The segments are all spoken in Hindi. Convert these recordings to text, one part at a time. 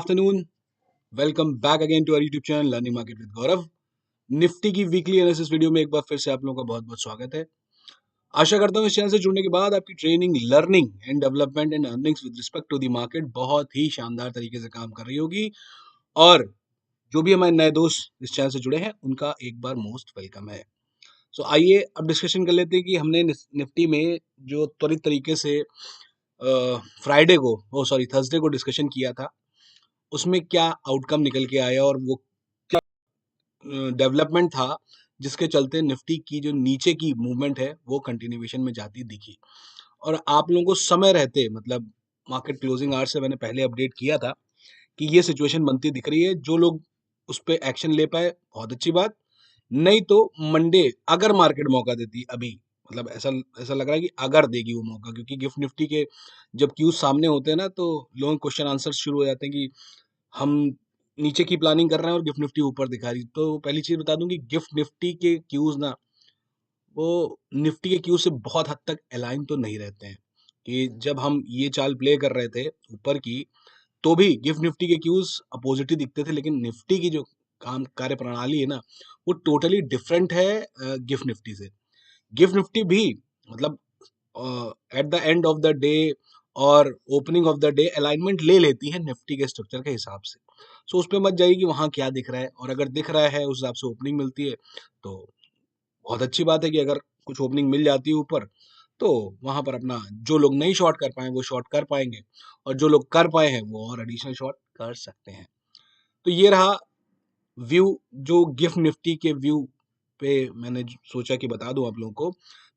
afternoon. Welcome back again to our YouTube channel Learning Market with Gaurav. Nifty की वीकली एनालिसिस वीडियो में एक बार फिर से आप लोगों का बहुत बहुत स्वागत है। आशा करता हूँ इस चैनल से जुड़ने के बाद आपकी training, learning and development and earnings with respect to the market बहुत ही शानदार तरीके से काम कर रही होगी। और जो भी हमारे नए दोस्त इस चैनल से जुड़े हैं उनका एक बार मोस्ट वेलकम है। सो आइए अब डिस्कशन कर लेते हैं कि हमने निफ्टी में जो त्वरित तरीके से थर्सडे को डिस्कशन किया था, उसमें क्या आउटकम निकल के आया और वो क्या डेवलपमेंट था जिसके चलते निफ्टी की जो नीचे की मूवमेंट है वो कंटिन्यूएशन में जाती दिखी। और आप लोगों को समय रहते, मतलब मार्केट क्लोजिंग आवर्स से मैंने पहले अपडेट किया था कि ये सिचुएशन बनती दिख रही है। जो लोग उस पर एक्शन ले पाए बहुत अच्छी बात, नहीं तो मंडे अगर मार्केट मौका देती अभी, मतलब ऐसा ऐसा लग रहा है कि अगर देगी वो मौका, क्योंकि गिफ्ट निफ्टी के जब क्यूज सामने होते हैं ना तो लोगों क्वेश्चन आंसर शुरू हो जाते हैं कि हम नीचे की प्लानिंग कर रहे हैं और गिफ्ट निफ्टी ऊपर दिखा रही। तो पहली चीज बता दूं कि गिफ्ट निफ्टी के क्यूज ना वो निफ्टी के क्यूज से बहुत हद तक अलाइन तो नहीं रहते हैं। कि जब हम ये चाल प्ले कर रहे थे ऊपर की, तो भी गिफ्ट निफ्टी के क्यूज अपोजिट ही दिखते थे, लेकिन निफ्टी की जो काम कार्य प्रणाली है ना वो टोटली डिफरेंट है गिफ्ट निफ्टी से। गिफ्ट निफ्टी भी मतलब at the end of the day और opening of the day alignment ले लेती है निफ्टी के स्ट्रक्चर के हिसाब से। सो उस पर मत जाइए कि वहाँ क्या दिख रहा है, और अगर दिख रहा है उस हिसाब से ओपनिंग मिलती है तो बहुत अच्छी बात है कि अगर कुछ ओपनिंग मिल जाती है ऊपर तो वहां पर अपना जो लोग नहीं शॉर्ट कर पाए वो शॉर्ट कर पाएंगे, और जो लोग कर पाए हैं वो और एडिशनल शॉर्ट कर सकते हैं। तो ये रहा व्यू जो गिफ्ट निफ्टी के व्यू पे मैंने सोचा कि बता दूं आप लोगों को।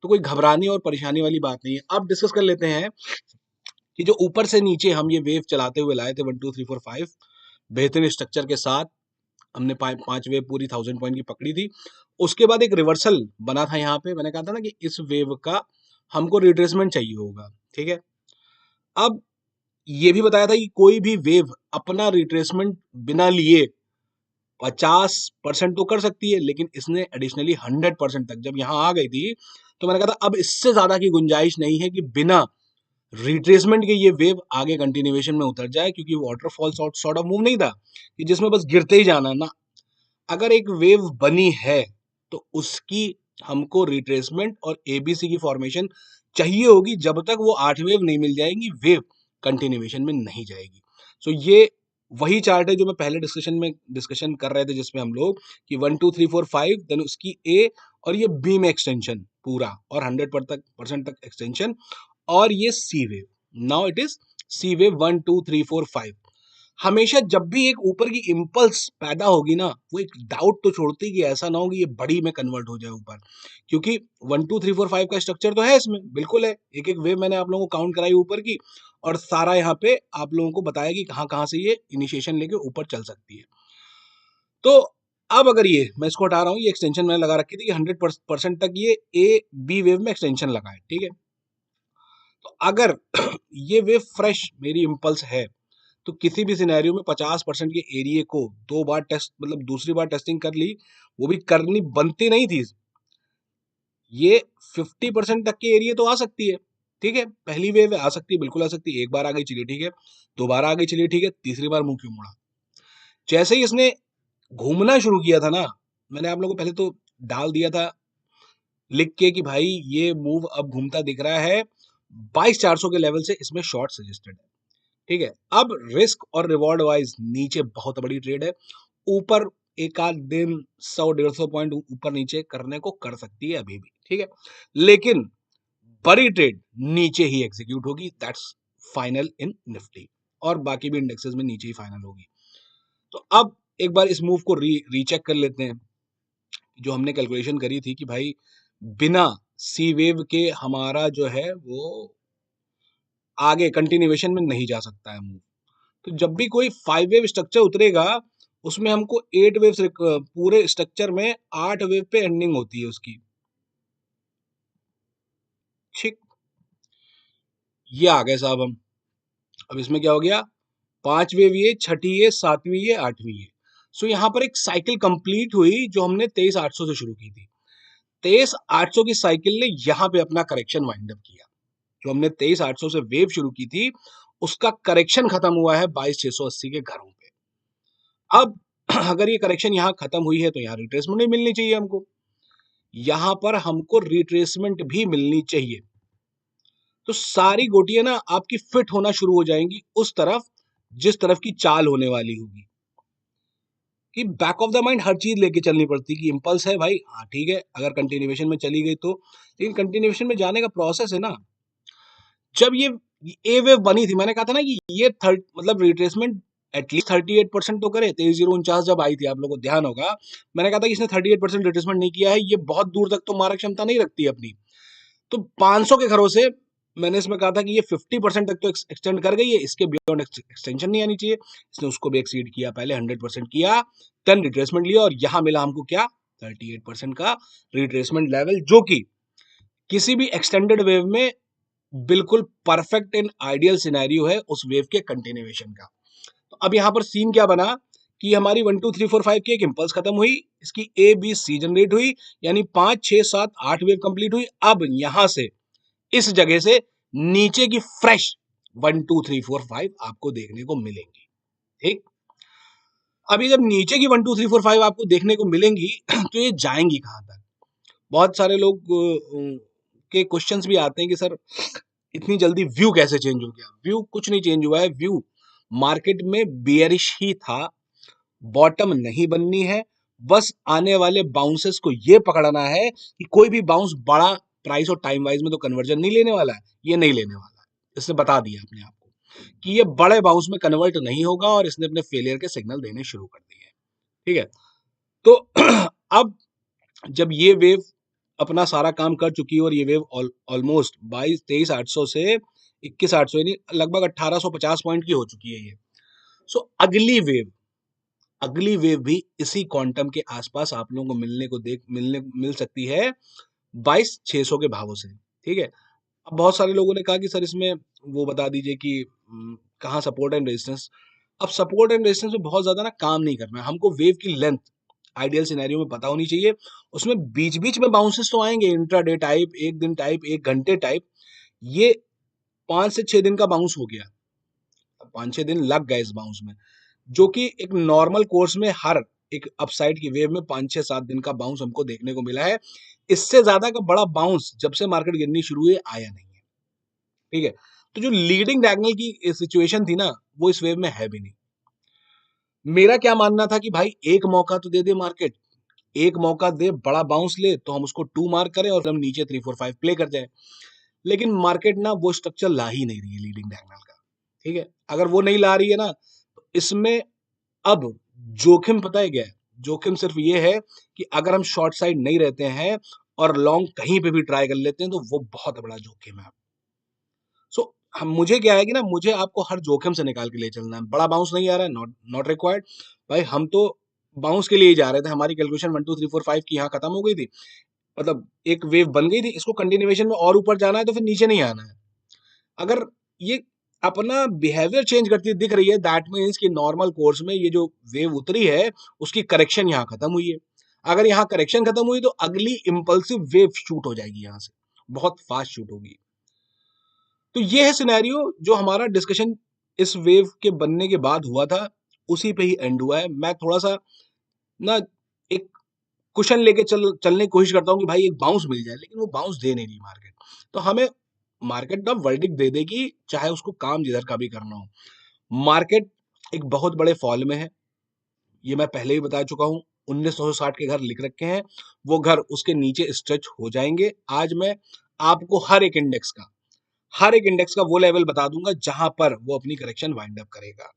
तो कोई घबराने और परेशानी वाली बात नहीं है। अब डिस्कस कर लेते हैं कि जो ऊपर से नीचे हम ये वेव चलाते हुए लाए थे 1 2 3 4 5 बेहतरीन स्ट्रक्चर के साथ, हमने पांच वेव पूरी 1000 पॉइंट की पकड़ी थी। उसके बाद एक रिवर्सल बना था यहाँ पे, मैंने कहा था ना कि इस वेव का हमको रिट्रेसमेंट चाहिए होगा, ठीक है। अब ये भी बताया था कि कोई भी वेव अपना रिट्रेसमेंट बिना लिए 50% तो कर सकती है, लेकिन इसने एडिशनली 100% तक जब यहाँ आ गई थी तो मैंने कहा था अब इससे ज्यादा की गुंजाइश नहीं है कि बिना रिट्रेसमेंट के ये वेव आगे कंटिन्यूएशन में उतर जाए, क्योंकि वाटरफॉल सॉर्ट ऑफ मूव नहीं था कि जिसमें बस गिरते ही जाना ना। अगर एक वेव बनी है तो उसकी हमको रिट्रेसमेंट और एबीसी की फॉर्मेशन चाहिए होगी, जब तक वो 8 वेव नहीं मिल जाएंगी वेव कंटिन्यूएशन में नहीं जाएगी। सो ये वही चार्ट है जो मैं पहले डिस्कशन कर रहे थे, जिसमें हम लोग कि 1 2 3 4 5 देन उसकी ए और ये बी में एक्सटेंशन पूरा और 100% तक एक्सटेंशन, और ये C wave. Now it is C wave 1 2 3 4 5। हमेशा जब भी एक ऊपर की इंपल्स पैदा होगी ना, वो एक डाउट तो छोड़ती है कि ऐसा ना हो कि ये बड़ी में कन्वर्ट हो जाए ऊपर, क्योंकि 1 2 3 4 5 का स्ट्रक्चर तो है इसमें, बिल्कुल है। एक एक वेव मैंने आप लोगों को काउंट कराई ऊपर की, और सारा यहाँ पे आप लोगों को बताया कि कहाँ कहाँ से ये इनिशिएशन लेके ऊपर चल सकती है। तो अब अगर ये मैं इसको हटा रहा हूँ, ये एक्सटेंशन मैंने लगा रखी थी कि 100% तक ये ए बी वेव में एक्सटेंशन लगा है, ठीक है। तो अगर ये वेव फ्रेश मेरी इंपल्स है तो किसी भी सिनेरियो में 50% के एरिया को 2 बार टेस्ट, मतलब दूसरी बार टेस्टिंग कर ली, वो भी करनी बनती नहीं थी। ये 50% तक के एरिया तो आ सकती है, ठीक है। पहली वेव आ सकती है, बिल्कुल आ सकती है। एक बार आ गई चलिए ठीक है, दोबारा आ गई चलिए ठीक है, तीसरी बार मुंह क्यों मुड़ा। जैसे ही इसने घूमना शुरू किया था ना, मैंने आप लोगों को पहले तो डाल दिया था लिख के कि भाई ये मूव अब घूमता दिख रहा है, 22,400 के लेवल से इसमें शॉर्ट सजेस्टेड है, ठीक है। अब रिस्क और रिवॉर्ड वाइज नीचे बहुत बड़ी ट्रेड है, ऊपर एक आध दिन 100 150 पॉइंट ऊपर नीचे करने को कर सकती है अभी भी, ठीक है। लेकिन बड़ी ट्रेड नीचे ही एग्जीक्यूट होगी, दैट्स फाइनल इन निफ्टी, और बाकी भी इंडेक्सेस में नीचे ही फाइनल होगी। तो अब एक बार इस मूव को रीचेक कर लेते हैं। जो हमने कैलकुलेशन करी थी कि भाई बिना सी वेव के हमारा जो है वो आगे कंटिन्यूएशन में नहीं जा सकता है मूव। तो जब भी कोई 5 वेव स्ट्रक्चर उतरेगा उसमें हमको 8 वेव, पूरे स्ट्रक्चर में 8 वेव पे एंडिंग होती है उसकी, ठीक। ये आ गए साहब हम। अब इसमें क्या हो गया, 5 वेव ये, छठी ये, सातवीं ये, आठवीं ये। सो यहाँ पर एक साइकिल कंप्लीट हुई जो हमने 23,800 से शुरू की थी। 23,800 की साइकिल ने यहाँ पे अपना करेक्शन वाइंड अप किया। जो हमने 23,800 से वेव शुरू की थी उसका करेक्शन खत्म हुआ है 22,680 के घरों पे। अब अगर ये करेक्शन यहाँ खत्म हुई है तो यहाँ रिट्रेसमेंट भी मिलनी चाहिए हमको, यहां पर हमको रिट्रेसमेंट भी मिलनी चाहिए। तो सारी गोटियां ना आपकी फिट होना शुरू हो जाएंगी उस तरफ जिस तरफ की चाल होने वाली होगी। कि बैक ऑफ द माइंड हर चीज लेके चलनी पड़ती कि इंपल्स है भाई, हाँ ठीक है, अगर कंटिन्यूएशन में चली गई तो, लेकिन कंटिन्यूएशन में जाने का प्रोसेस है ना। जब ये ए वेव बनी थी, मैंने कहा था ना कि ये मतलब रिट्रेसमेंट एटलीस्ट 38% तो करे। 23,049 जब आई थी, आप लोगों को ध्यान होगा, मैंने कहा था कि इसने 38% रिट्रेसमेंट नहीं किया है, ये बहुत दूर तक तो मारक क्षमता नहीं रखती अपनी। तो 500 के घरों से मैंने इसमें कहा था कि ये 50% तक तो एक्सटेंड कर गई है, इसके बियॉन्ड एक्सटेंशन नहीं आनी चाहिए। इसने उसको भी एक्सीड किया, पहले 100% किया, 10 रिट्रेसमेंट लिया, और यहां मिला हमको क्या, 38% का रिट्रेसमेंट लेवल, जो कि किसी भी एक्सटेंडेड वेव में बिल्कुल परफेक्ट एंड आइडियल सिनेरियो है उस वेव के कंटिन्यूएशन का। तो अब यहां पर सीन क्या बना कि हमारी 1 2 3 4 5 की एक इंपल्स खत्म हुई, इसकी ए बी सी जनरेट हुई, यानी 5 6 7 8 वेव कंप्लीट हुई। अब यहां से इस जगह से नीचे की फ्रेश 1 2 3 4 5 आपको देखने को मिलेंगी। ठीक, अभी जब नीचे की 1 2 3 4 5 आपको देखने को मिलेंगी तो ये जाएंगी कहां तक। बहुत सारे लोग के क्वेश्चंस भी आते हैं कि सर इतनी जल्दी व्यू कैसे चेंज हो गया। व्यू कुछ नहीं चेंज हुआ है, व्यू मार्केट में बियरिश ही था, बॉटम नहीं बननी है, बस आने वाले बाउंसेस को ये पकड़ना है कि कोई भी बाउंस बड़ा प्राइस और टाइम वाइज में तो कन्वर्जन नहीं लेने वाला है, ये नहीं लेने वाला है। इसने बता दिया अपने आप को कि ये बड़े बाउंस में कन्वर्ट नहीं होगा, और इसने अपने फेलियर के सिग्नल देने शुरू कर दिए हैं। ठीक है, तो अब जब ये वेव अपना सारा काम कर चुकी है, और ये वेव ऑलमोस्ट 23,800 से 21,800 यानी लगभग 1,850 पॉइंट की हो चुकी है ये। सो अगली वेव भी इसी क्वांटम के आसपास आप लोगों को मिल सकती है 22,600 के भावों से। ठीक है, अब बहुत सारे लोगों ने कहा कि सर इसमें वो बता दीजिए कि कहाँ सपोर्ट एंड रेजिस्टेंस। अब सपोर्ट एंड रेजिस्टेंस में बहुत ज्यादा ना काम नहीं करना है हमको, वेव की लेंथ आइडियल सिनेरियो में पता होनी चाहिए। उसमें बीच बीच में बाउंसेस तो आएंगे, इंट्राडे टाइप, एक दिन टाइप, एक घंटे टाइप। ये 5 से 6 दिन का बाउंस हो गया, 5 6 दिन लग गए इस बाउंस में, जो कि एक नॉर्मल कोर्स में हर एक अपसाइड की वेव में 5 6 7 दिन का बाउंस हमको देखने को मिला है। इससे ज्यादा का बड़ा बाउंस जब से मार्केट गिरनी शुरू हुई आया नहीं है। ठीक है, तो जो लीडिंग डायगोनल की सिचुएशन थी ना, वो इस वेव में है भी नहीं। मेरा क्या मानना था कि भाई एक मौका तो दे दे मार्केट, एक मौका दे, बड़ा बाउंस ले तो हम उसको 2 मार्क करें और हम नीचे 3 4 5 प्ले कर जाए। लेकिन मार्केट ना वो स्ट्रक्चर ला ही नहीं रही है लीडिंग डायगोनल का। ठीक है, अगर वो नहीं ला रही है ना, तो इसमें अब जोखिम पता है क्या है? जोखिम सिर्फ ये है कि अगर हम शॉर्ट साइड नहीं रहते हैं और लॉन्ग कहीं पे भी ट्राई कर लेते हैं, तो वो बहुत बड़ा जोखिम है। सो हम, मुझे क्या है कि ना, मुझे आपको हर जोखिम से निकाल के ले चलना है। बड़ा बाउंस नहीं आ रहा है, नॉट नॉट रिक्वायर्ड। भाई हम तो बाउंस के लिए ही जा रहे थे, हमारी कैलकुलेशन 1 2 3 4 5 की यहाँ खत्म हो गई थी। मतलब एक वेव बन गई थी, इसको कंटिन्यूएशन में और ऊपर जाना है तो फिर नीचे नहीं आना है। अगर ये अपना बिहेवियर चेंज करती दिख रही है, दैट मीन्स कि नॉर्मल कोर्स में ये जो वेव उतरी है उसकी करेक्शन यहाँ खत्म हुई है। अगर यहाँ करेक्शन खत्म हुई तो अगली इंपल्सिव वेव शूट हो जाएगी, यहाँ से बहुत फास्ट शूट होगी। तो ये है सिनेरियो जो हमारा डिस्कशन इस वेव के बनने के बाद हुआ था, उसी पे ही एंड हुआ है। मैं थोड़ा सा ना एक कुशन लेके चलने की कोशिश करता हूँ कि भाई एक बाउंस मिल जाए, लेकिन वो बाउंस दे नहीं रही मार्केट। तो हमें मार्केट ना वर्डिक्ट दे देगी, चाहे उसको काम जिधर का भी करना हो। मार्केट एक बहुत बड़े फॉल में है, ये मैं पहले ही बता चुका हूँ। 1960 के घर लिख रखे हैं, वो घर उसके नीचे स्ट्रेच हो जाएंगे। आज मैं आपको हर एक इंडेक्स का वो लेवल बता दूंगा जहां पर वो अपनी करेक्शन वाइंड अप करेगा।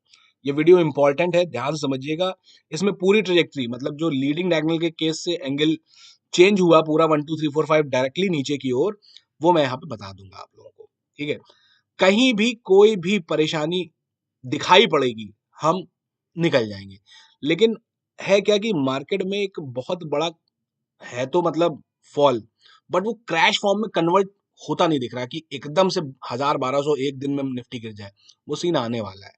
ये वीडियो इंपॉर्टेंट है, ध्यान से समझिएगा। इसमें पूरी ट्रेजेक्ट्री, मतलब जो लीडिंग डायगोनल के केस से एंगल चेंज हुआ पूरा 1 2 3 4 5 डायरेक्टली नीचे की ओर, वो मैं यहाँ पे बता दूंगा आप लोगों को। ठीक है, कहीं भी कोई भी परेशानी दिखाई पड़ेगी, हम निकल जाएंगे। लेकिन है क्या कि मार्केट में एक बहुत बड़ा है तो मतलब फॉल, बट वो क्रैश फॉर्म में कन्वर्ट होता नहीं दिख रहा कि एकदम से 1,000 1,200 एक दिन में निफ्टी गिर जाए। वो सीन आने वाला है,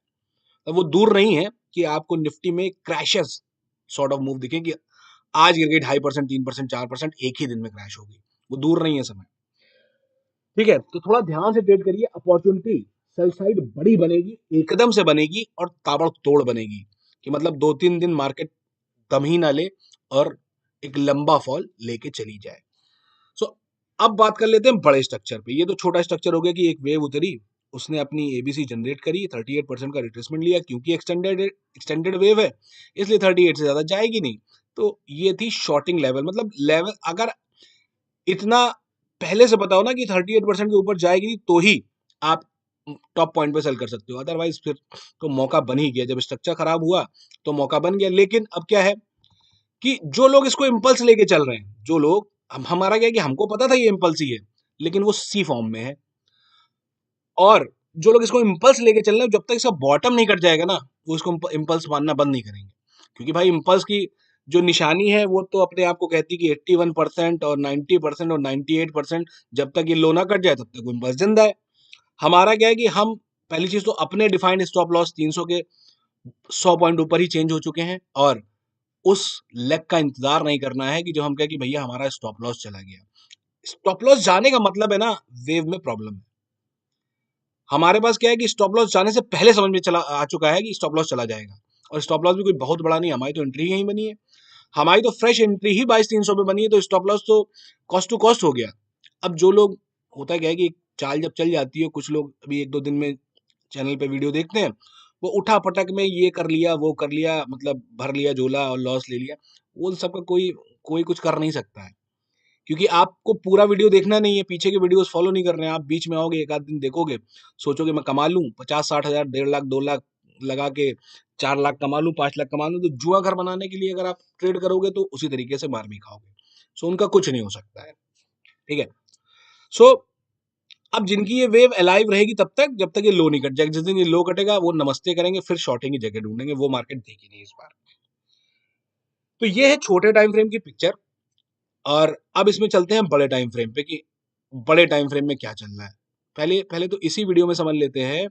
तो वो दूर नहीं है कि आपको निफ्टी में क्रैशेस सॉर्ट ऑफ मूव दिखे कि आज गिर गई 2.5% 3% 4% एक ही दिन में क्रैश होगी। वो दूर नहीं है समय। ठीक है, तो थोड़ा ध्यान से ट्रेड करिए। अपॉर्चुनिटी सेल साइड बड़ी बनेगी, एकदम से बनेगी और ताबड़तोड़ बनेगी, कि मतलब 2-3 दिन मार्केट दम ही ना ले और एक लंबा फॉल लेके चली जाए। सो अब बात कर लेते हैं बड़े स्ट्रक्चर पे। ये तो छोटा स्ट्रक्चर हो गया कि एक वेव उतरी, उसने अपनी एबीसी जनरेट करी, 38% का रिट्रेसमेंट लिया, क्योंकि एक्सटेंडेड वेव है इसलिए 38 से ज्यादा जाएगी नहीं। तो ये थी शॉर्टिंग लेवल, मतलब लेवल अगर इतना पहले से बताओ ना कि 38% के ऊपर जाएगी तो ही आप टॉप पॉइंट पे सेल कर सकते हो, अदरवाइज फिर तो मौका बन ही गया। जब स्ट्रक्चर खराब हुआ तो मौका बन गया। लेकिन अब क्या है कि जो लोग इसको इम्पल्स लेके चल रहे हैं, जो लोग हमारा क्या है कि हमको पता था ये इम्पल्स ही है, लेकिन वो सी फॉर्म में है। और जो लोग इसको इम्पल्स लेके चल रहे हैं, जब तक इसका बॉटम नहीं कट जाएगा ना, वो इसको इम्पल्स मानना बंद नहीं करेंगे। क्योंकि भाई इम्पल्स की जो निशानी है वो तो अपने आप को कहती है कि 81% और 90% और 98%, जब तक ये लो ना कट जाए तब तक वो इम्पल्स जिंदा है। हमारा क्या है कि हम पहली चीज तो अपने डिफाइंड स्टॉप लॉस 300 के 100 पॉइंट ऊपर ही चेंज हो चुके हैं, और उस लेग का इंतजार नहीं करना है कि जब हम कहें कि भैया हमारा स्टॉप लॉस चला गया। स्टॉप लॉस जाने का मतलब है ना वेव में प्रॉब्लम है। हमारे पास क्या है कि स्टॉप लॉस जाने से पहले समझ में चला आ चुका है कि स्टॉप लॉस चला जाएगा, और स्टॉप लॉस भी कोई बहुत बड़ा नहीं, हमारी तो एंट्री ही यहीं बनी है। हमारी तो फ्रेश एंट्री ही 22,300 पे बनी है, तो स्टॉप लॉस तो कॉस्ट टू कॉस्ट हो गया। अब जो लोग, होता क्या है कि चाल जब चल जाती है, कुछ लोग अभी 1-2 दिन में चैनल पे वीडियो देखते हैं, वो उठा पटक में ये कर लिया वो कर लिया, मतलब भर लिया झोला और लॉस ले लिया। वो सबका कोई कोई कुछ कर नहीं सकता है, क्योंकि आपको पूरा वीडियो देखना नहीं है, पीछे के वीडियोस फॉलो नहीं कर रहे हैं। आप बीच में आओगे, एक आध दिन देखोगे, सोचोगे मैं कमा लूं 50-60 हजार, 1.5 लाख 2 लाख लगा के 4 लाख कमा लूं, 5 लाख कमा लूं, तो जुआ घर बनाने के लिए अगर आप ट्रेड करोगे तो उसी तरीके से मार भी खाओगे। सो उनका कुछ नहीं हो सकता है, ठीक है। सो अब जिनकी ये वेव अलाइव रहेगी तब तक, जब तक ये लो नहीं कट जाएगा। जिस दिन ये लो कटेगा वो नमस्ते करेंगे, फिर शॉर्टिंग की जगह ढूंढेंगे, वो मार्केट देगी नहीं इस बार। तो ये है छोटे टाइम फ्रेम की पिक्चर। और अब इसमें चलते हैं बड़े टाइम फ्रेम पे कि बड़े टाइम फ्रेम में क्या चल रहा है। पहले पहले तो इसी वीडियो में समझ लेते हैं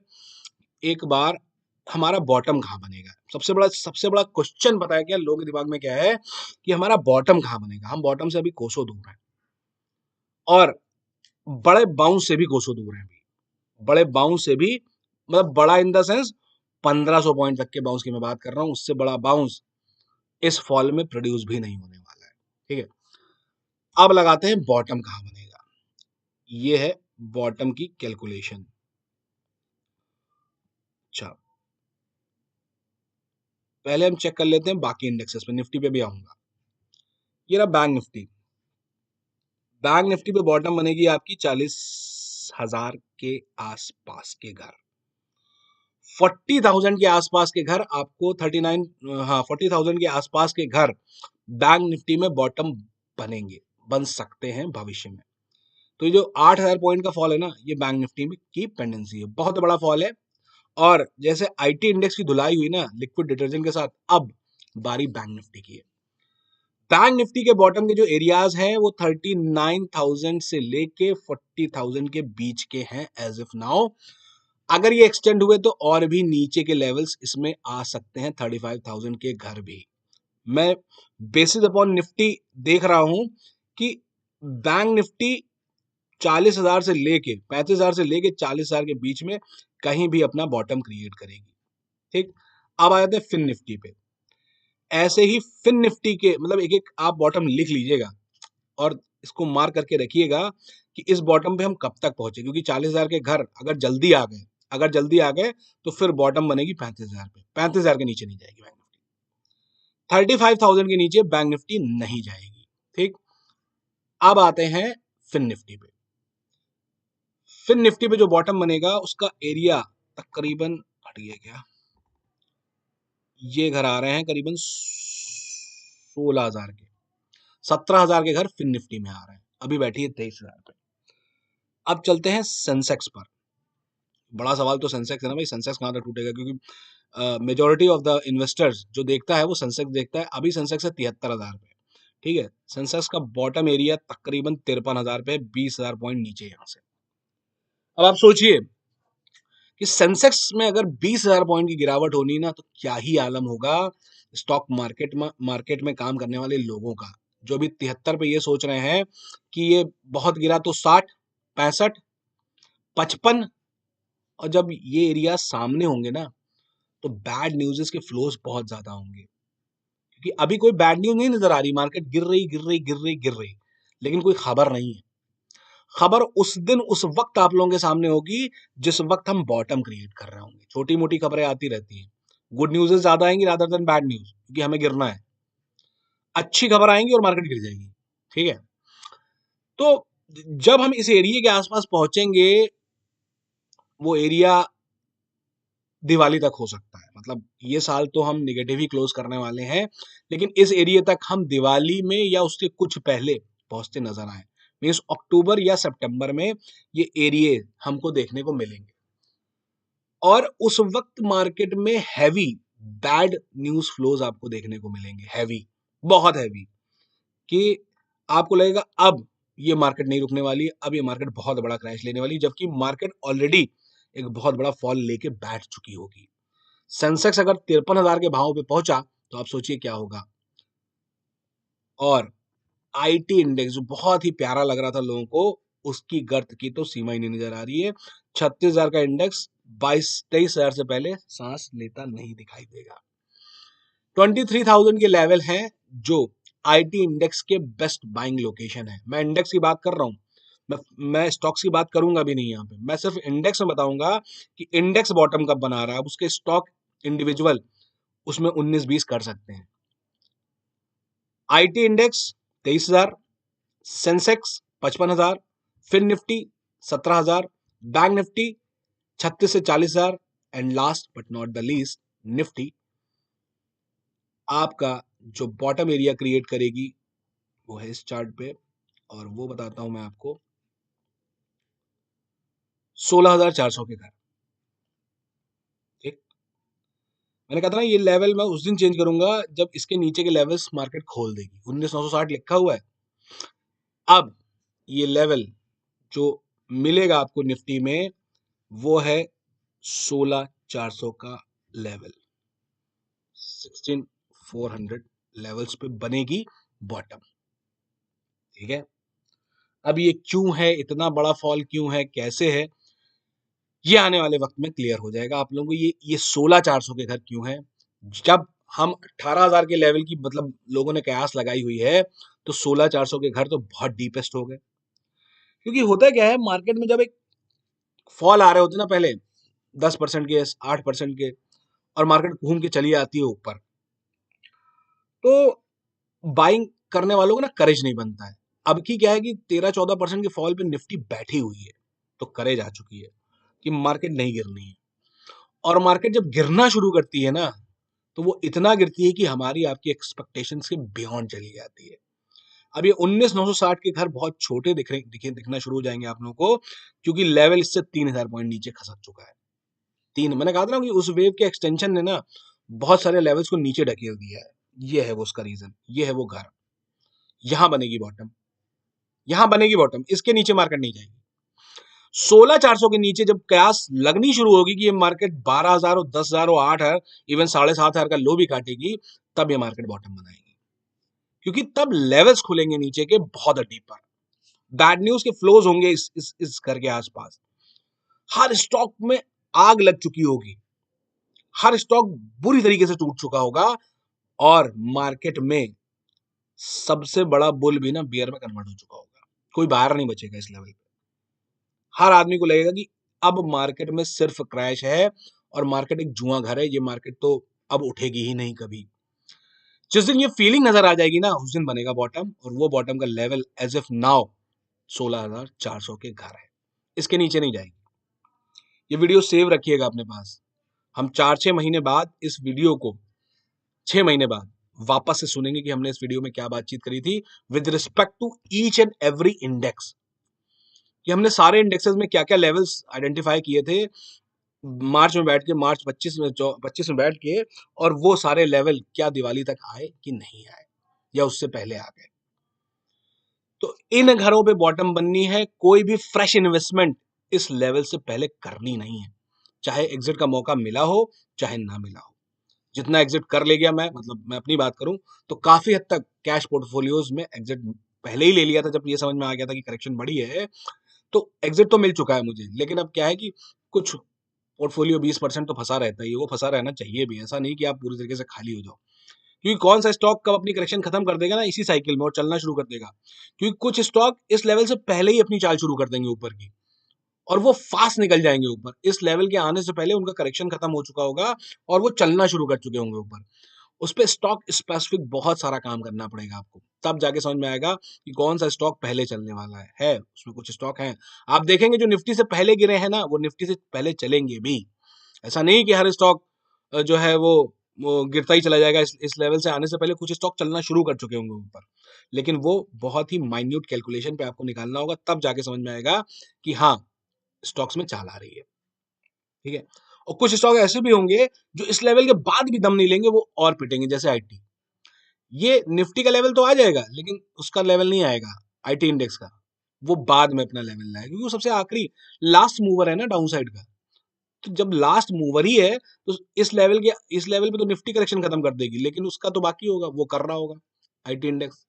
एक बार हमारा बॉटम कहाँ बनेगा। सबसे बड़ा क्वेश्चन पता है क्या लोगों के दिमाग में क्या है कि हमारा बॉटम कहाँ बनेगा। हम बॉटम से अभी कोसों दूर हैं, और बड़े बाउंस से भी कोसों दूर हैं अभी। बड़े बाउंस से भी, मतलब बड़ा इन द सेंस 1500 पॉइंट तक के बाउंस की मैं बात कर रहा हूं। उससे बड़ा बाउंस इस फॉल में प्रोड्यूस भी नहीं होने वाला है, ठीक है। अब लगाते हैं बॉटम कहाँ बनेगा। ये है बॉटम की कैलकुलेशन। अच्छा, पहले हम चेक कर लेते हैं बाकी इंडेक्सेस पे, निफ्टी पे भी आऊंगा। ये रहा बैंक निफ्टी। बैंक निफ्टी पे बॉटम बनेगी आपकी 40,000 के आसपास के घर, 40,000 के आसपास के घर आपको 39, हाँ 40,000 के आसपास के घर बैंक निफ्टी में बॉटम बनेंगे, बन सकते हैं भविष्य में। तो ये जो 8,000 पॉइंट का फॉल है ना, ये बैंक निफ्टी में की पेंडेंसी है, बहुत बड़ा फॉल है। और जैसे आईटी इंडेक्स की धुलाई हुई ना लिक्विड डिटर्जेंट के साथ, अब बारी बैंक निफ्टी की है। बैंक निफ्टी के बॉटम के जो एरियाज हैं वो 39,000 से लेके 40,000 के बीच के हैं एज ऑफ नाउ। अगर ये एक्सटेंड हुए तो और भी नीचे के लेवल्स इसमें आ सकते हैं, 35,000 के घर भी। मैं बेसिस अपॉन निफ्टी देख रहा हूं कि बैंक निफ्टी 40,000 से लेके 35,000 से लेके 40,000 के बीच में कहीं भी अपना बॉटम क्रिएट करेगी, ठीक। अब आ जाते हैं फिन निफ्टी पे। ऐसे ही फिन निफ्टी के, मतलब एक एक आप बॉटम लिख लीजिएगा और इसको मार्क करके रखिएगा कि इस बॉटम पे हम कब तक पहुंचे, क्योंकि 40,000 के घर अगर जल्दी आ गए तो फिर बॉटम बनेगी 35,000 पे। 35,000 के नीचे नहीं जाएगी बैंक निफ्टी, 35,000 के नीचे बैंक निफ्टी नहीं जाएगी, ठीक। अब आते हैं फिन निफ्टी पे। फिन निफ्टी पे जो बॉटम बनेगा उसका एरिया तकरीबन, हट गया क्या, ये घर आ रहे हैं करीबन 16,000 के, 17,000 के घर फिन निफ्टी में आ रहे हैं, अभी बैठी है 23,000 पे। अब चलते हैं सेंसेक्स पर। बड़ा सवाल तो सेंसेक्स है ना भाई, सेंसेक्स कहां तक टूटेगा, क्योंकि मेजोरिटी ऑफ द इन्वेस्टर्स जो देखता है वो सेंसेक्स देखता है। अभी सेंसेक्स है 73,000 पे, ठीक है। सेंसेक्स का बॉटम एरिया तकरीबन 53,000 पे, 20,000 पॉइंट नीचे यहां से। अब आप सोचिए कि सेंसेक्स में अगर 20,000 पॉइंट की गिरावट होनी ना, तो क्या ही आलम होगा स्टॉक मार्केट में काम करने वाले लोगों का, जो अभी 73 पे ये सोच रहे हैं कि ये बहुत गिरा, तो 60, 65, 55, और जब ये एरिया सामने होंगे ना, तो बैड न्यूज़ के फ्लोज बहुत ज्यादा होंगे, क्योंकि अभी कोई बैड न्यूज नहीं नजर आ रही, मार्केट गिर रही गिर रही गिर रही गिर रही, लेकिन कोई खबर नहीं है। खबर उस दिन उस वक्त आप लोगों के सामने होगी जिस वक्त हम बॉटम क्रिएट कर रहे होंगे। छोटी मोटी खबरें आती रहती हैं, गुड न्यूज़ ज्यादा आएंगी रादर देन बैड न्यूज, क्योंकि हमें गिरना है। अच्छी खबर आएंगी और मार्केट गिर जाएगी। ठीक है, तो जब हम इस एरिया के आसपास पहुंचेंगे, वो एरिया दिवाली तक हो सकता है, मतलब ये साल तो हम निगेटिव ही क्लोज करने वाले हैं, लेकिन इस एरिया तक हम दिवाली में या उसके कुछ पहले पहुंचते नजर आए। मीन्स अक्टूबर या सितंबर में ये एरिया हमको देखने को मिलेंगे, और उस वक्त मार्केट में हैवी बैड न्यूज फ्लोज आपको देखने को मिलेंगे, हैवी, बहुत हैवी, कि आपको लगेगा अब ये मार्केट नहीं रुकने वाली, अब ये मार्केट बहुत बड़ा क्रैश लेने वाली, जबकि मार्केट ऑलरेडी एक बहुत बड़ा फॉल लेके बैठ चुकी होगी। सेंसेक्स अगर 53,000 के भाव पे पहुंचा तो आप सोचिए क्या होगा। और आईटी इंडेक्स जो बहुत ही प्यारा लग रहा था लोगों को, उसकी गर्त की तो सीमा ही नहीं नजर आ रही है। 36,000 का इंडेक्स 22-23,000 से पहले सांस लेता नहीं दिखाई देगा। 23,000 के लेवल हैं जो आईटी इंडेक्स के बेस्ट बाइंग लोकेशन है। मैं इंडेक्स की बात कर रहा हूं, मैं स्टॉक्स की बात करूंगा भी नहीं, यहाँ पे मैं सिर्फ इंडेक्स में बताऊंगा कि इंडेक्स बॉटम कब बना रहा है, अब उसके स्टॉक इंडिविजुअल उसमें 19-20 कर सकते हैं। IT index 23,000, Sensex 55,000, Fin Nifty 17,000, bank Nifty 36 से 40,000, and last but not the least Nifty आपका जो बॉटम एरिया क्रिएट करेगी वो है इस चार्ट पे, और वो बताता हूं मैं आपको, 16,400 के घर। ठीक, मैंने कहा था ना ये लेवल मैं उस दिन चेंज करूंगा जब इसके नीचे के लेवल्स मार्केट खोल देगी। 19,960 लिखा हुआ है। अब ये लेवल जो मिलेगा आपको निफ्टी में वो है 16,400 का लेवल, 16,400 लेवल्स पे बनेगी बॉटम। ठीक है, अब ये क्यों है, इतना बड़ा फॉल क्यों है, कैसे है, ये आने वाले वक्त में क्लियर हो जाएगा आप लोगों को। ये 16,400 के घर क्यों है, जब हम 18,000 के लेवल की मतलब लोगों ने कयास लगाई हुई है, तो 16,400 के घर तो बहुत डीपेस्ट हो गए। क्योंकि होता क्या है, मार्केट में जब एक फॉल आ रहे होते ना पहले 10% के 8% के, और मार्केट घूम के चली आती है ऊपर, तो बाइंग करने वालों को ना करेज नहीं बनता है। अब की क्या है कि 13-14% के फॉल पे निफ्टी बैठी हुई है, तो करेज आ चुकी है कि मार्केट नहीं गिरनी है। और मार्केट जब गिरना शुरू करती है ना, तो वो इतना गिरती है कि हमारी आपकी एक्सपेक्टेशंस के बियॉन्ड चली जाती है। अब ये 19,960 के घर बहुत छोटे दिखना शुरू हो जाएंगे आप लोगों को, क्योंकि लेवल इससे 3,000 पॉइंट नीचे खसक चुका है। मैंने कहा था ना कि उस वेव के एक्सटेंशन ने ना बहुत सारे लेवल्स को नीचे ढकेल दिया है। ये है वो उसका रीजन, ये है वो घर। यहां बनेगी बॉटम, यहां बनेगी बॉटम, इसके नीचे मार्केट नहीं जाएगी। 16,400 के नीचे जब कयास लगनी शुरू होगी कि ये मार्केट 12,000 और 10,000 और 8,000 इवन 7,500 का लो भी काटेगी, तब ये मार्केट बॉटम बनाएगी, क्योंकि तब लेवल्स खुलेंगे नीचे के बहुत डीपर। बैड न्यूज के फ्लोज होंगे इस घर के आसपास। हर स्टॉक में आग लग चुकी होगी, हर स्टॉक बुरी तरीके से टूट चुका होगा, और मार्केट में सबसे बड़ा बुल भी ना बियर में कन्वर्ट हो चुका होगा। कोई बाहर नहीं बचेगा इस लेवल पे। हर आदमी को लगेगा कि अब मार्केट में सिर्फ क्रैश है, और मार्केट एक जुआ घर है, ये मार्केट तो अब उठेगी ही नहीं कभी। जिस दिन ये फीलिंग नजर आ जाएगी ना, उस दिन बनेगा बॉटम, और वो बॉटम का लेवल एज इफ नाउ 16,400 के घर है, इसके नीचे नहीं जाएगी। ये वीडियो सेव रखिएगा अपने पास। हम 4-6 महीने बाद इस वीडियो को 6 महीने बाद वापस से सुनेंगे कि हमने इस वीडियो में क्या बातचीत करी थी with respect to each and every index, कि हमने सारे इंडेक्सेस में क्या क्या लेवल्स आइडेंटिफाई किए थे मार्च में बैठ के, मार्च 25 में बैठ के, और वो सारे लेवल क्या दिवाली तक आए कि नहीं आए, या उससे पहले आ गए। तो इन घरों पे बॉटम बननी है, कोई भी फ्रेश इन्वेस्टमेंट इस लेवल से पहले करनी नहीं है, चाहे एग्जिट का मौका मिला हो चाहे ना मिला हो। जितना एग्जिट कर ले गया मैं, मतलब मैं अपनी बात करूं तो काफी हद तक कैश पोर्टफोलियोज में एग्जिट पहले ही ले लिया था, जब ये समझ में आ गया था कि करेक्शन बड़ी है, तो एग्जिट तो मिल चुका है मुझे। लेकिन अब क्या है कि कुछ पोर्टफोलियो 20% तो फंसा रहता है, वो फंसा रहना चाहिए भी, ऐसा नहीं कि आप पूरी तरीके से खाली हो जाओ। क्योंकि कौन सा स्टॉक कब अपनी करेक्शन खत्म कर देगा ना इसी साइकिल में और चलना शुरू कर देगा, क्योंकि कुछ स्टॉक इस लेवल से पहले ही अपनी चाल शुरू कर देंगे ऊपर की, और वो फास्ट निकल जाएंगे ऊपर, इस लेवल के आने से पहले उनका करेक्शन खत्म हो चुका होगा और वो चलना शुरू कर चुके होंगे ऊपर। उस पे स्टॉक स्पेसिफिक बहुत सारा काम करना पड़ेगा आपको, तब जाके समझ में आएगा कि कौन सा स्टॉक पहले चलने वाला है। उसमें कुछ स्टॉक हैं आप देखेंगे जो निफ्टी से पहले गिरे हैं ना, वो निफ्टी से पहले चलेंगे भी। ऐसा नहीं कि हर स्टॉक जो है वो गिरता ही चला जाएगा, इस लेवल से आने से पहले कुछ स्टॉक चलना शुरू कर चुके होंगे ऊपर, लेकिन वो बहुत ही माइन्यूट कैलकुलेशन पे आपको निकालना होगा, तब जाके समझ में आएगा कि हाँ स्टॉक्स में चाल आ रही है। ठीक है, और कुछ स्टॉक ऐसे भी होंगे जो इस लेवल के बाद भी दम नहीं लेंगे, वो और पिटेंगे, जैसे आईटी। ये निफ्टी का लेवल तो आ जाएगा लेकिन उसका लेवल नहीं आएगा आईटी इंडेक्स का, वो बाद में अपना लेवल लाएगा, क्योंकि वो सबसे आखिरी लास्ट मूवर है ना डाउन साइड का। तो जब लास्ट मूवर ही है तो इस लेवल पे तो निफ्टी करेक्शन खत्म कर देगी, लेकिन उसका तो बाकी होगा, वो कर रहा होगा आईटी इंडेक्स।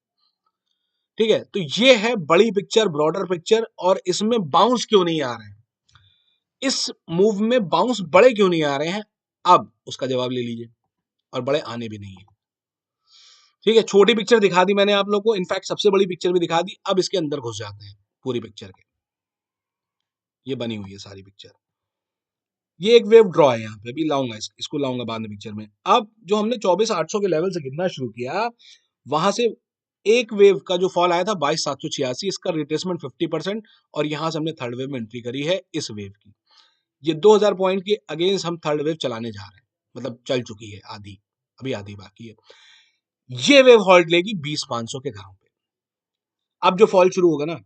ठीक है, तो ये है बड़ी पिक्चर, ब्रॉडर पिक्चर, और इसमें बाउंस क्यों नहीं आ रहे हैं, इस मूव में बाउंस बड़े क्यों नहीं आ रहे हैं, अब उसका जवाब ले लीजिए, और बड़े आने भी नहीं है। ठीक है, छोटी पिक्चर दिखा दी मैंने आप लोग को, इनफैक्ट सबसे बड़ी पिक्चर भी दिखा दी, अब इसके अंदर घुस जाते हैं पूरी पिक्चर के। ये बनी हुई है सारी पिक्चर, ये एक वेव ड्रॉ है, यहाँ पे अभी लाऊंगा इसको लाऊंगा बाद में पिक्चर में। अब जो हमने 24,800 के लेवल से गिरना शुरू किया, वहां से एक वेव का जो फॉल आया था 22,786, इसका रिट्रेसमेंट 50%, और यहां से हमने थर्ड वेव में एंट्री करी है इस वेव की। ये 2000 पॉइंट के अगेंस्ट हम थर्ड वेव चलाने जा रहे हैं, मतलब चल चुकी है आधी, अभी आधी बाकी है। ये वेव हॉल्ट लेगी 20,500 के घरों पे। अब जो फॉल शुरू होगा ना,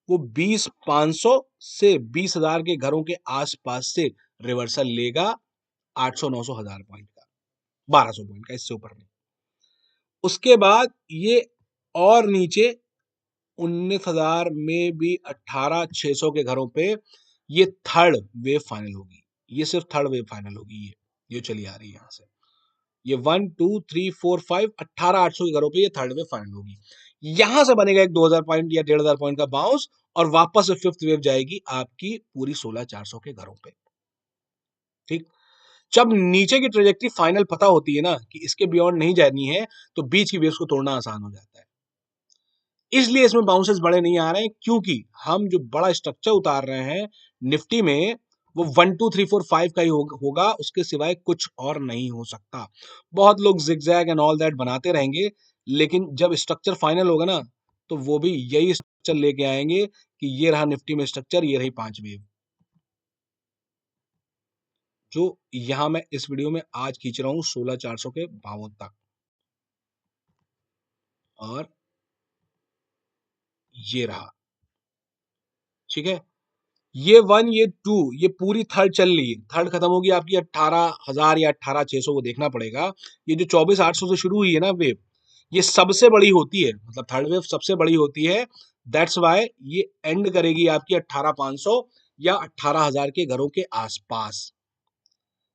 वो 20,500 से 20,000 के घरों के आसपास से रिवर्सल लेगा, 800 900 1000 पॉइंट का, 1200 पॉइंट का, इससे ऊपर नहीं। उसके बाद ये और नीचे 19,000 में भी 18,600 के घरों पे ये थर्ड वेव फाइनल होगी, ये सिर्फ थर्ड वेव फाइनल होगी, ये चली आ रही है यहां से, ये 1 2 3 4 5 18,800 के घरों पे ये थर्ड वेव फाइनल होगी। यहां से बनेगा एक 2000 पॉइंट या 1,500 पॉइंट का बाउंस, और वापस से फिफ्थ वेव जाएगी आपकी पूरी 16,400 के घरों पे। ठीक, जब नीचे की ट्रेजेक्टरी फाइनल पता होती है ना कि इसके बियॉन्ड नहीं जानी है, तो बीच की वेव्स को तोड़ना आसान हो जाता है। इसलिए इसमें बाउंसेस बड़े नहीं आ रहे हैं, क्योंकि हम जो बड़ा स्ट्रक्चर उतार रहे हैं निफ्टी में, वो 1 2 3 4 5 का ही होगा, उसके सिवाय कुछ और नहीं हो सकता। बहुत लोग जिगजैग एंड ऑल दैट बनाते रहेंगे, लेकिन जब स्ट्रक्चर फाइनल होगा ना, तो वो भी यही स्ट्रक्चर लेके आएंगे कि ये रहा निफ्टी में स्ट्रक्चर, ये रही 5 वेव, जो यहां मैं इस वीडियो में आज खींच रहा हूं 16,400 के भावों तक, और ये रहा। ठीक है, ये 1 ये 2 ये पूरी थर्ड चल रही है, थर्ड खत्म होगी आपकी 18,000 या 18,600, वो देखना पड़ेगा। ये जो 24,800 से शुरू हुई है ना वेव, ये सबसे बड़ी होती है, मतलब थर्ड वेव सबसे बड़ी होती है, दैट्स वाई ये एंड करेगी आपकी 18,500 या 18,000 के घरों के आसपास,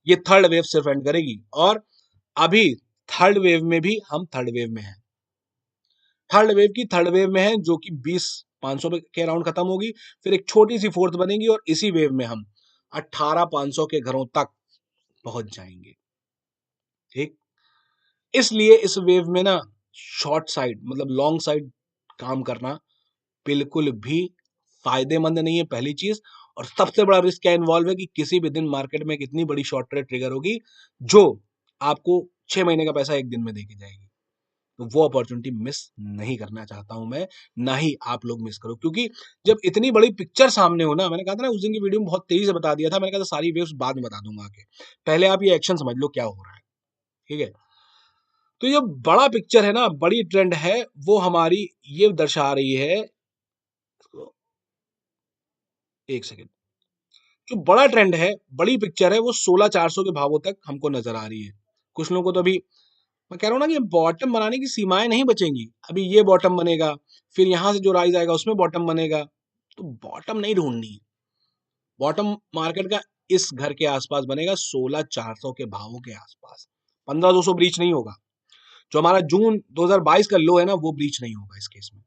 ये थर्ड वेव सिर्फ एंड करेगी। और अभी थर्ड वेव में भी हम थर्ड वेव में हैं, थर्ड वेव में है, जो कि 20,500 के राउंड खत्म होगी, फिर एक छोटी सी फोर्थ बनेगी, और इसी वेव में हम 18,500 के घरों तक पहुंच जाएंगे। ठीक, इसलिए इस वेव में ना शॉर्ट साइड मतलब लॉन्ग साइड काम करना बिल्कुल भी फायदेमंद नहीं है, पहली चीज। और सबसे बड़ा रिस्क क्या इन्वॉल्व है कि किसी भी दिन मार्केट में कितनी बड़ी शॉर्ट ट्रेड ट्रिगर होगी, जो आपको 6 महीने का पैसा एक दिन में देके जाएगी। तो वो अपॉर्चुनिटी मिस नहीं करना चाहता हूं मैं, ना ही आप लोग मिस करो, क्योंकि जब इतनी बड़ी पिक्चर सामने हो ना, मैंने कहा था ना उस दिन की वीडियो में बहुत तेजी से बता दिया था, मैंने कहा था सारी वेव्स बाद में बता दूंगा आके, पहले आप ये एक्शन समझ लो क्या हो रहा है। ठीक है, तो ये बड़ा पिक्चर है ना, बड़ी ट्रेंड है, वो हमारी ये दर्शा रही है, एक सेकेंड, जो बड़ा ट्रेंड है, बड़ी पिक्चर है, वो 16,400 के भावों तक हमको नजर आ रही है। कुछ लोगों को तो अभी मैं कह रहा हूं ना कि बॉटम बनाने की सीमाएं नहीं बचेंगी, अभी ये बॉटम बनेगा, फिर यहां से जो राइज आएगा उसमें बॉटम बनेगा, तो बॉटम नहीं ढूंढनी है। बॉटम मार्केट का इस घर के आसपास बनेगा, 16,400 के भावों के आसपास, 15,200 ब्रीच नहीं होगा, जो हमारा जून 2022 का लो है ना, वो ब्रीच नहीं होगा इस केस में।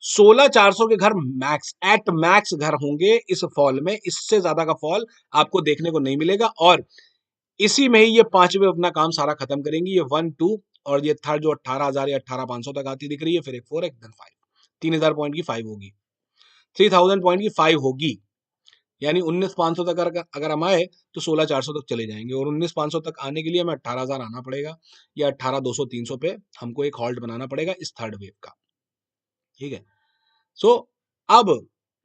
16,400 के घर मैक्स एट मैक्स घर होंगे इस फॉल में, इससे ज्यादा का फॉल आपको देखने को नहीं मिलेगा। और इसी में ही ये पांचवे अपना काम सारा खत्म करेंगी, ये 1 2 और ये थर्ड जो 18,000 या 18,500 तक आती दिख रही है, फिर एक 4 एक देन 5, 3,000 पॉइंट की 5 होगी, 3,000 पॉइंट की 5 होगी, यानी 19,500 तक अगर हम आए तो 16,400 तक चले जाएंगे, और 19,500 तक आने के लिए हमें 18,000 आना पड़ेगा, या 18,200 300 पे हमको एक हॉल्ट बनाना पड़ेगा इस थर्ड वेव का। ठीक है, सो अब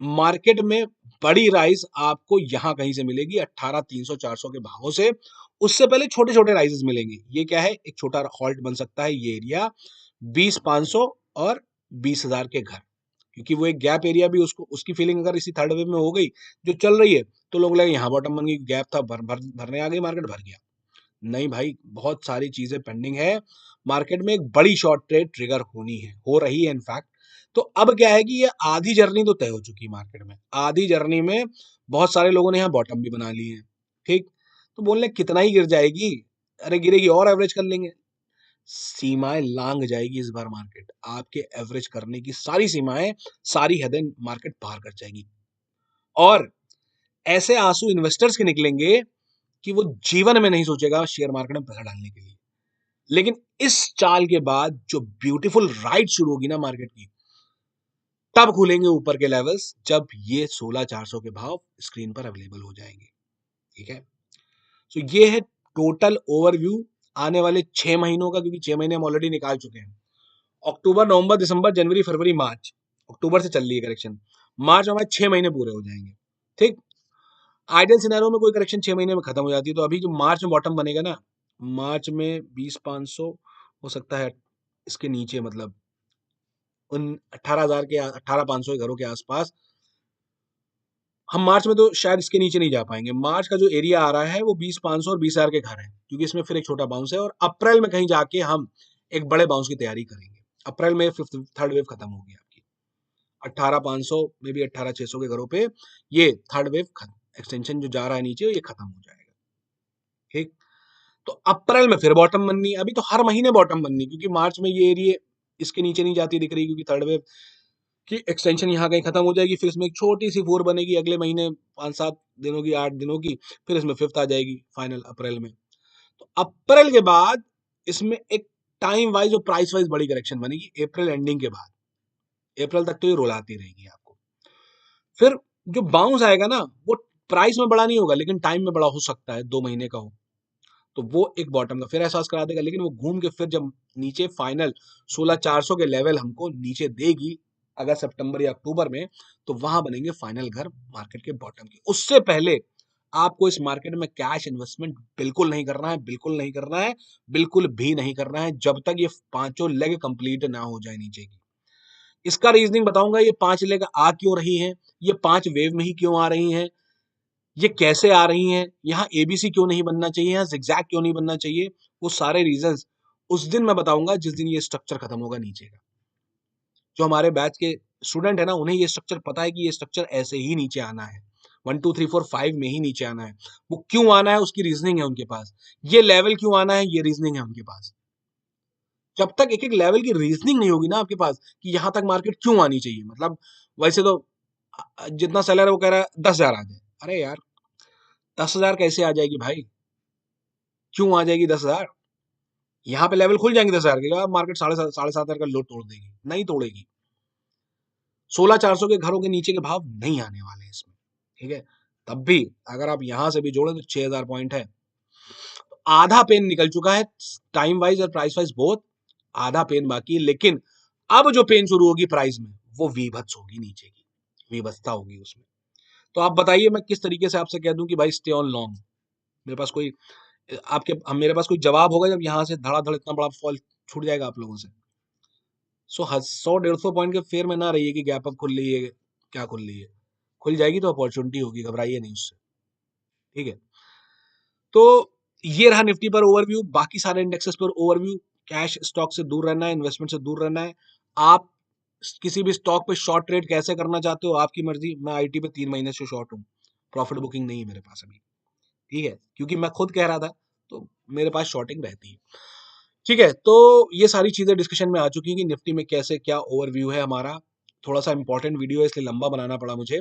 मार्केट में बड़ी राइज आपको यहां कहीं से मिलेगी 18,300 400 के भावों से। उससे पहले छोटे छोटे राइजेस मिलेंगे। ये क्या है, एक छोटा हॉल्ट बन सकता है ये एरिया 20,500 और 20,000 के घर, क्योंकि वो एक गैप एरिया भी, उसको उसकी फीलिंग अगर इसी थर्ड वेव में हो गई जो चल रही है, तो लोग लगे यहाँ बॉटम बन गई, गैप था भरने आ गई मार्केट, भर गया। नहीं भाई, बहुत सारी चीजें पेंडिंग है, मार्केट में एक बड़ी शॉर्ट ट्रेड ट्रिगर होनी है, हो रही है इनफैक्ट। तो अब क्या है कि ये आधी जर्नी तो तय हो चुकी है मार्केट में, आधी जर्नी में बहुत सारे लोगों ने यहाँ बॉटम भी बना ली है। ठीक, तो बोलने कितना ही गिर जाएगी, अरे गिरेगी और एवरेज कर लेंगे, सीमाएं लांग जाएगी इस बार मार्केट, आपके एवरेज करने की सारी सीमाएं, सारी हदें मार्केट पार कर जाएगी। और ऐसे आंसू इन्वेस्टर्स के निकलेंगे कि वो जीवन में नहीं सोचेगा शेयर मार्केट में पैसा डालने के लिए। लेकिन इस चाल के बाद जो ब्यूटीफुल राइड शुरू होगी ना मार्केट की, तब खुलेंगे ऊपर के लेवल्स, जब ये 16,400 के भाव स्क्रीन पर अवेलेबल हो जाएंगे। ठीक है, तो ये है टोटल ओवरव्यू आने वाले 6 महीनों का, क्योंकि 6 महीने हम ऑलरेडी निकाल चुके हैं। अक्टूबर, नवंबर, दिसंबर, जनवरी, फरवरी, मार्च, अक्टूबर से चल रही है करेक्शन, मार्च में हमारे 6 महीने पूरे हो जाएंगे। ठीक, आइडियल सिनेरियो में कोई करेक्शन 6 महीने में खत्म हो जाती है, तो अभी जो मार्च में बॉटम बनेगा ना, मार्च में 20,500 हो सकता है इसके नीचे, मतलब उन 18,000 के 18,500 के घरों के आसपास हम मार्च में तो शायद इसके नीचे नहीं जा पाएंगे। मार्च का जो एरिया आ रहा है वो 20,500 और 20,000 के घर है, क्योंकि इसमें फिर एक छोटा बाउंस है, और अप्रैल में कहीं जाके हम एक बड़े बाउंस की तैयारी करेंगे। अप्रैल में फिफ्थ थर्ड वेव खत्म होगी आपकी, 18,500 में भी 18,600 के घरों पे ये थर्ड वेव एक्सटेंशन जो जा रहा है नीचे, ये खत्म हो जाएगा। ठीक, तो अप्रैल में फिर बॉटम बननी, अभी तो हर महीने बॉटम बननी, क्योंकि मार्च में ये एरिया इसके नीचे नहीं जाती दिख रही, क्योंकि थर्ड वेव की एक्सटेंशन यहाँ कहीं खत्म हो जाएगी, फिर इसमें एक छोटी सी फोर बनेगी अगले महीने 5-7 दिनों की, 8 दिनों की, फिर इसमें फिफ्थ आ जाएगी फाइनल अप्रैल में। तो अप्रैल के बाद इसमें एक टाइम वाइज और प्राइस वाइज बड़ी करेक्शन बनेगी अप्रैल एंडिंग के बाद, अप्रैल तक तो ये रोलाती रहेगी आपको। फिर जो बाउंस आएगा ना, वो प्राइस में बड़ा नहीं होगा, लेकिन टाइम में बड़ा हो सकता है, 2 महीने का हो, तो वो एक बॉटम का फिर एहसास करा देगा, लेकिन वो घूम के फिर जब नीचे फाइनल 16,400 के लेवल हमको नीचे देगी अगर सितंबर या अक्टूबर में, तो वहां बनेंगे फाइनल घर मार्केट के बॉटम के। उससे पहले आपको इस मार्केट में कैश इन्वेस्टमेंट बिल्कुल नहीं करना है, बिल्कुल नहीं करना है, बिल्कुल भी नहीं करना है, जब तक ये पांचों लेग कंप्लीट ना हो जाए नीचे की। इसका रीजनिंग बताऊंगा, ये 5 लेग आ क्यों रही हैं, ये 5 वेव में ही क्यों आ रही हैं, ये कैसे आ रही हैं, यहाँ एबीसी क्यों नहीं बनना चाहिए, यहाँ जिगजैग क्यों नहीं बनना चाहिए, वो सारे रीजंस उस दिन मैं बताऊंगा जिस दिन ये स्ट्रक्चर खत्म होगा नीचे का। जो हमारे बैच के स्टूडेंट है ना, उन्हें ये स्ट्रक्चर पता है कि ये स्ट्रक्चर ऐसे ही नीचे आना है, 1 2 3 4 5 में ही नीचे आना है। वो क्यों आना है उसकी रीजनिंग है उनके पास, ये लेवल क्यों आना है ये रीजनिंग है उनके पास। जब तक एक एक लेवल की रीजनिंग नहीं होगी ना आपके पास कि यहां तक मार्केट क्यों आनी चाहिए, मतलब वैसे तो जितना सेलर है वो कह रहा है 10,000 आ जाए, अरे यार 10,000 कैसे आ जाएगी भाई, क्यों आ जाएगी 10,000, यहाँ पे लेवल खुल जाएंगे 10,000 के बाद मार्केट 7,500 का लो तोड़ देगी, नहीं तोड़ेगी। 16,400 के घरों के नीचे के भाव नहीं आने वाले इसमें। ठीक है, तब भी अगर आप यहां से भी जोड़े तो 6,000 पॉइंट है, तो आधा पेन निकल चुका है, टाइम वाइज और प्राइस वाइज बहुत आधा पेन बाकी है। लेकिन अब जो पेन शुरू होगी प्राइस में, वो वीभत्स होगी, नीचे की वीभत्सता होगी उसमें। तो आप बताइए मैं किस तरीके से आपसे कह दूं कि भाई स्टे ऑन लॉन्ग, मेरे पास कोई आपके मेरे पास कोई जवाब होगा जब यहां से धड़ाधड़ इतना बड़ा फॉल छूट जाएगा आप लोगों से। 100-150 पॉइंट के फेयर में ना रहिए कि गैप अप खुल रही है, क्या खुल रही है, खुल जाएगी तो अपॉर्चुनिटी होगी, घबराइए नहीं उससे। ठीक है, तो ये रहा निफ्टी पर ओवरव्यू, बाकी सारे इंडेक्सेस पर ओवरव्यू। कैश स्टॉक से दूर रहना है, इन्वेस्टमेंट से दूर रहना है। आप किसी भी स्टॉक पे शॉर्ट ट्रेड कैसे करना चाहते हो आपकी मर्जी, मैं आईटी पे 3 महीने से शॉर्ट हूँ, प्रॉफिट बुकिंग नहीं है मेरे पास अभी। ठीक है, क्योंकि मैं खुद कह रहा था, तो मेरे पास शॉर्टिंग रहती है। ठीक है, तो ये सारी चीजें डिस्कशन में आ चुकी हैं कि निफ्टी में कैसे क्या ओवरव्यू है हमारा, थोड़ा सा इंपॉर्टेंट वीडियो है इसलिए लंबा बनाना पड़ा मुझे।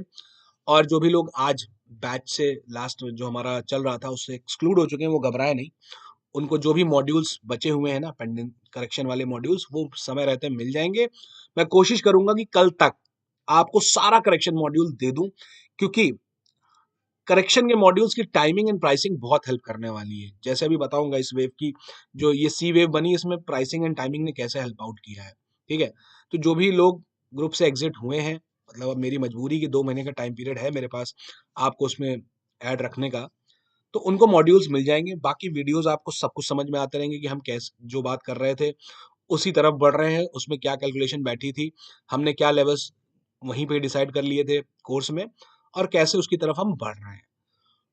और जो भी लोग आज बैच से लास्ट जो हमारा चल रहा था उससे एक्सक्लूड हो चुके हैं वो घबराए नहीं। उनको जो भी मॉड्यूल्स बचे हुए हैं ना पेंडिंग करेक्शन वाले मॉड्यूल्स वो समय रहते मिल जाएंगे। मैं कोशिश करूंगा कि कल तक आपको सारा करेक्शन मॉड्यूल दे दूं, क्योंकि करेक्शन के मॉड्यूल्स की टाइमिंग एंड प्राइसिंग बहुत हेल्प करने वाली है। जैसे अभी बताऊंगा इस वेव की जो ये सी वेव बनी इसमें प्राइसिंग एंड टाइमिंग ने कैसे हेल्प आउट किया है। ठीक है, तो जो भी लोग ग्रुप से एग्जिट हुए हैं, मतलब अब मेरी मजबूरी की 2 महीने का टाइम पीरियड है मेरे पास आपको उसमें ऐड रखने का, तो उनको मॉड्यूल्स मिल जाएंगे। बाकी वीडियोस आपको सब कुछ समझ में आते रहेंगे कि हम कैसे जो बात कर रहे थे उसी तरफ बढ़ रहे हैं, उसमें क्या कैलकुलेशन बैठी थी, हमने क्या लेवल्स वहीं पे डिसाइड कर लिए थे कोर्स में, और कैसे उसकी तरफ हम बढ़ रहे हैं।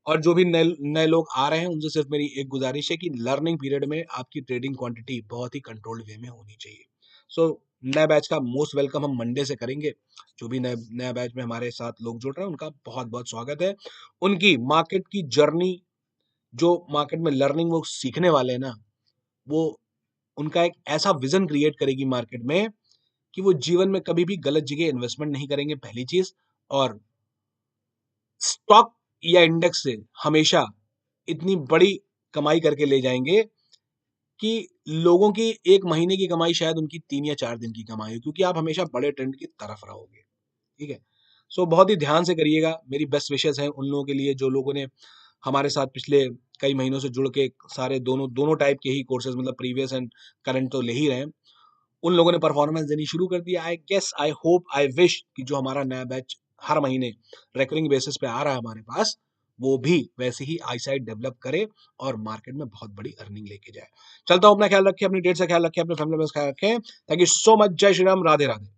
और जो भी नए नए लोग आ रहे हैं उनसे सिर्फ मेरी एक गुजारिश है कि लर्निंग पीरियड में आपकी ट्रेडिंग क्वांटिटी बहुत ही कंट्रोल्ड वे में होनी चाहिए। सो नए बैच का मोस्ट वेलकम हम मंडे से करेंगे। जो भी नए नया बैच में हमारे साथ लोग जुड़ रहे हैं उनका बहुत बहुत स्वागत है। उनकी मार्केट की जर्नी, जो मार्केट में लर्निंग वो सीखने वाले हैं ना, वो उनका एक ऐसा विजन क्रिएट करेगी मार्केट में कि वो जीवन में कभी भी गलत जगह इन्वेस्टमेंट नहीं करेंगे, पहली चीज। और स्टॉक या इंडेक्स से हमेशा इतनी बड़ी कमाई करके ले जाएंगे कि लोगों की एक महीने की कमाई शायद उनकी 3 या 4 दिन की कमाई हो, क्योंकि आप हमेशा बड़े ट्रेंड की तरफ रहोगे। ठीक है, सो बहुत ही ध्यान से करिएगा। मेरी बेस्ट विशेस हैं उन लोगों के लिए जो लोगों ने हमारे साथ पिछले कई महीनों से जुड़ के सारे दोनों दोनों टाइप के ही कोर्सेज, मतलब प्रीवियस एंड करंट तो ले ही रहे हैं। उन लोगों ने परफॉर्मेंस देनी शुरू कर दिया। I guess, I hope, I wish कि जो हमारा नया बैच हर महीने रेकरिंग बेसिस पे आ रहा है हमारे पास, वो भी वैसे ही आई साइड डेवलप करे और मार्केट में बहुत बड़ी अर्निंग लेके जाए। चलता हूं, अपना ख्याल रखें, अपनी डेट से ख्याल रखें, अपने फैमिली में ख्याल रखें। Thank you so much. जय श्री राम, राधे राधे।